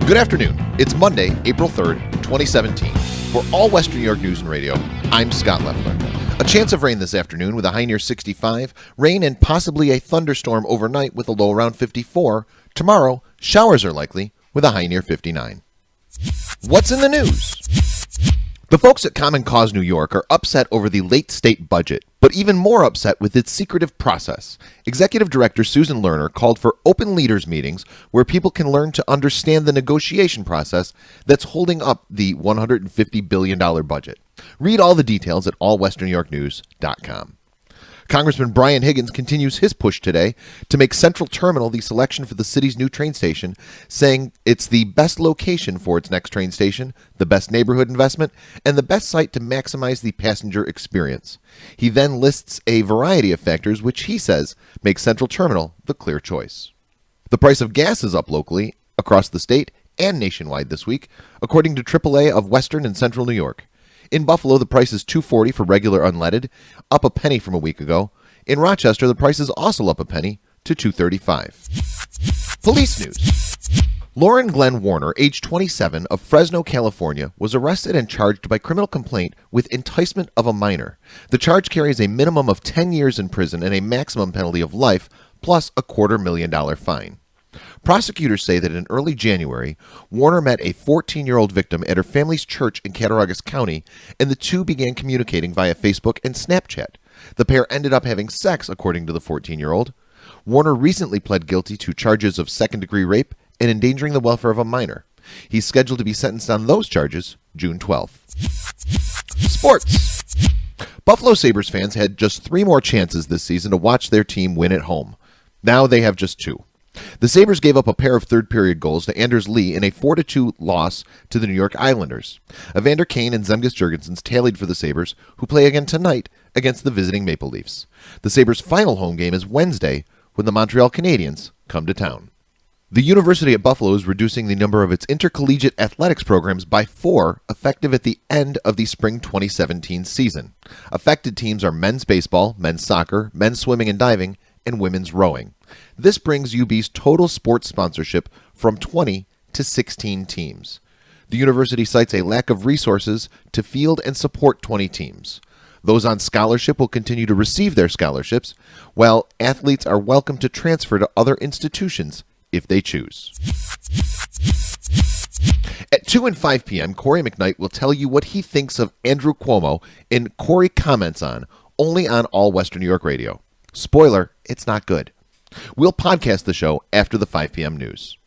Good afternoon. It's Monday, April 3rd, 2017. For All Western New York News and Radio, I'm Scott Leffler. A chance of rain this afternoon with a high near 65, rain and possibly a thunderstorm overnight with a low around 54. Tomorrow, showers are likely with a high near 59. What's in the news? The folks at Common Cause New York are upset over the late state budget, but even more upset with its secretive process. Executive Director Susan Lerner called for open leaders meetings where people can learn to understand the negotiation process that's holding up the $150 billion budget. Read all the details at allwesternnewyorknews.com. Congressman Brian Higgins continues his push today to make Central Terminal the selection for the city's new train station, saying it's the best location for its next train station, the best neighborhood investment, and the best site to maximize the passenger experience. He then lists a variety of factors which he says make Central Terminal the clear choice. The price of gas is up locally, across the state, and nationwide this week, according to AAA of Western and Central New York. In Buffalo, the price is $2.40 for regular unleaded, up a penny from a week ago. In Rochester, the price is also up a penny to $2.35. Police news. Lauren Glenn Warner, age 27, of Fresno, California, was arrested and charged by criminal complaint with enticement of a minor. The charge carries a minimum of 10 years in prison and a maximum penalty of life, plus a $250,000 fine. Prosecutors say that in early January, Warner met a 14-year-old victim at her family's church in Cattaraugus County, and the two began communicating via Facebook and Snapchat. The pair ended up having sex, according to the 14-year-old. Warner recently pled guilty to charges of second-degree rape and endangering the welfare of a minor. He's scheduled to be sentenced on those charges June 12th. Sports. Buffalo Sabres fans had just 3 more chances this season to watch their team win at home. Now they have just 2. The Sabres gave up a pair of third-period goals to Anders Lee in a 4-2 loss to the New York Islanders. Evander Kane and Zemgus Girgensons tallied for the Sabres, who play again tonight against the visiting Maple Leafs. The Sabres' final home game is Wednesday when the Montreal Canadiens come to town. The University at Buffalo is reducing the number of its intercollegiate athletics programs by 4, effective at the end of the spring 2017 season. Affected teams are men's baseball, men's soccer, men's swimming and diving, and women's rowing. This brings UB's total sports sponsorship from 20 to 16 teams. The university cites a lack of resources to field and support 20 teams. Those on scholarship will continue to receive their scholarships, while athletes are welcome to transfer to other institutions if they choose. At 2 and 5 p.m., Corey McKnight will tell you what he thinks of Andrew Cuomo in Corey Comments On, only on All Western New York Radio. Spoiler, it's not good. We'll podcast the show after the 5 p.m. news.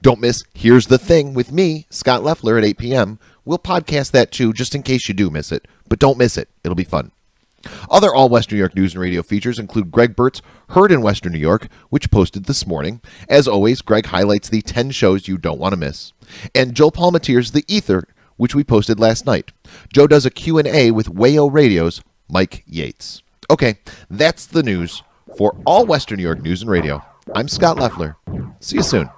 Don't miss Here's the Thing with me, Scott Leffler, at 8 p.m. We'll podcast that too, just in case you do miss it. But don't miss it. It'll be fun. Other All Western New York news and radio features include Greg Burt's Heard in Western New York, which posted this morning. As always, Greg highlights the 10 shows you don't want to miss. And Joe Palmetier's The Ether, which we posted last night. Joe does a Q&A with Wayo Radio's Mike Yates. Okay, that's the news. For All Western New York News and Radio, I'm Scott Leffler. See you soon.